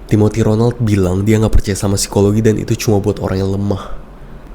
Timothy Ronald bilang dia gak percaya sama psikologi dan itu cuma buat orang yang lemah.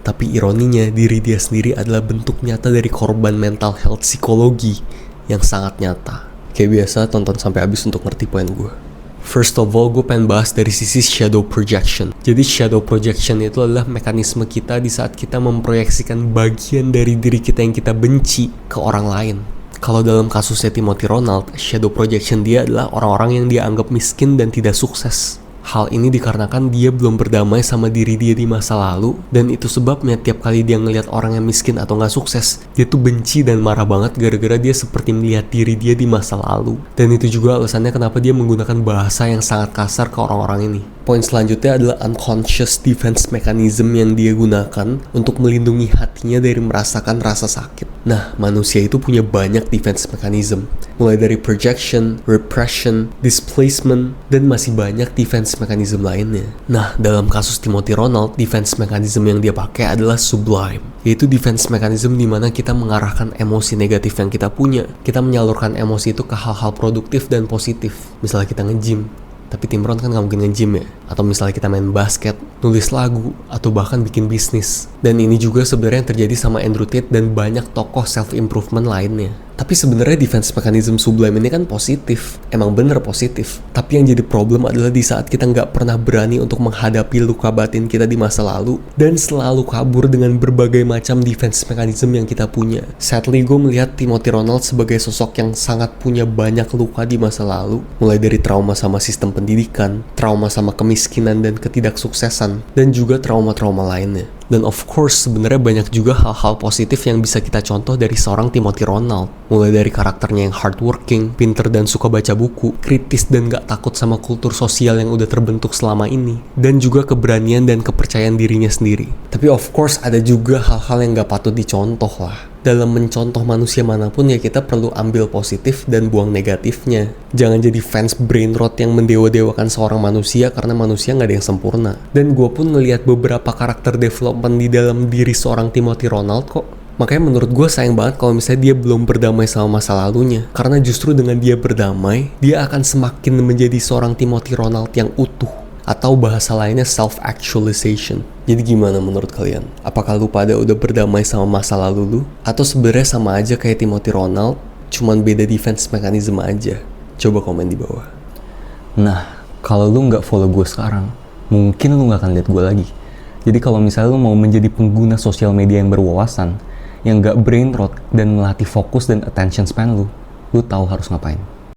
Tapi ironinya, diri dia sendiri adalah bentuk nyata dari korban mental health psikologi yang sangat nyata. Kayak biasa, tonton sampai habis untuk ngerti poin gue. First of all, gue pengen bahas dari sisi shadow projection. Jadi shadow projection itu adalah mekanisme kita di saat kita memproyeksikan bagian dari diri kita yang kita benci ke orang lain. Kalau dalam kasusnya Timothy Ronald, shadow projection dia adalah orang-orang yang dia anggap miskin dan tidak sukses. Hal ini dikarenakan dia belum berdamai sama diri dia di masa lalu, dan itu sebabnya tiap kali dia ngelihat orang yang miskin atau gak sukses, dia tuh benci dan marah banget gara-gara dia seperti melihat diri dia di masa lalu. Dan itu juga alasannya kenapa dia menggunakan bahasa yang sangat kasar ke orang-orang ini. Poin selanjutnya adalah unconscious defense mechanism yang dia gunakan untuk melindungi hatinya dari merasakan rasa sakit. Nah, manusia itu punya banyak defense mechanism, mulai dari projection, repression, displacement, dan masih banyak defense mechanism lainnya. Nah, dalam kasus Timothy Ronald, defense mechanism yang dia pakai adalah sublime, yaitu defense mechanism di mana kita mengarahkan emosi negatif yang kita punya. Kita menyalurkan emosi itu ke hal-hal produktif dan positif. Misalnya kita nge-gym, tapi Tim Ron kan gak mungkin nge-gym ya. Atau misalnya kita main basket, nulis lagu, atau bahkan bikin bisnis. Dan ini juga sebenarnya yang terjadi sama Andrew Tate dan banyak tokoh self-improvement lainnya. Tapi sebenarnya defense mechanism sublime ini kan positif. Emang bener positif. Tapi yang jadi problem adalah di saat kita nggak pernah berani untuk menghadapi luka batin kita di masa lalu. Dan selalu kabur dengan berbagai macam defense mechanism yang kita punya. Sadly, gue melihat Timothy Ronald sebagai sosok yang sangat punya banyak luka di masa lalu. Mulai dari trauma sama sistem pendidikan, trauma sama kemiskinan dan ketidaksuksesan, dan juga trauma-trauma lainnya. Dan of course, sebenarnya banyak juga hal-hal positif yang bisa kita contoh dari seorang Timothy Ronald. Mulai dari karakternya yang hardworking, pinter dan suka baca buku, kritis dan gak takut sama kultur sosial yang udah terbentuk selama ini, dan juga keberanian dan kepercayaan dirinya sendiri. Tapi of course, ada juga hal-hal yang gak patut dicontoh lah. Dalam mencontoh manusia manapun ya kita perlu ambil positif dan buang negatifnya. Jangan jadi fans brain rot yang mendewa-dewakan seorang manusia karena manusia gak ada yang sempurna. Dan gue pun ngelihat beberapa karakter development di dalam diri seorang Timothy Ronald kok. Makanya menurut gue sayang banget kalau misalnya dia belum berdamai sama masa lalunya. Karena justru dengan dia berdamai, dia akan semakin menjadi seorang Timothy Ronald yang utuh. Atau bahasa lainnya self-actualization. Jadi gimana menurut kalian? Apakah lu pada udah berdamai sama masa lalu lu? Atau sebenarnya sama aja kayak Timothy Ronald, cuman beda defense mechanism aja? Coba komen di bawah. Nah, kalau lu nggak follow gue sekarang, mungkin lu nggak akan lihat gue lagi. Jadi kalau misalnya lu mau menjadi pengguna sosial media yang berwawasan, yang nggak brain rot dan melatih fokus dan attention span lu tahu harus ngapain.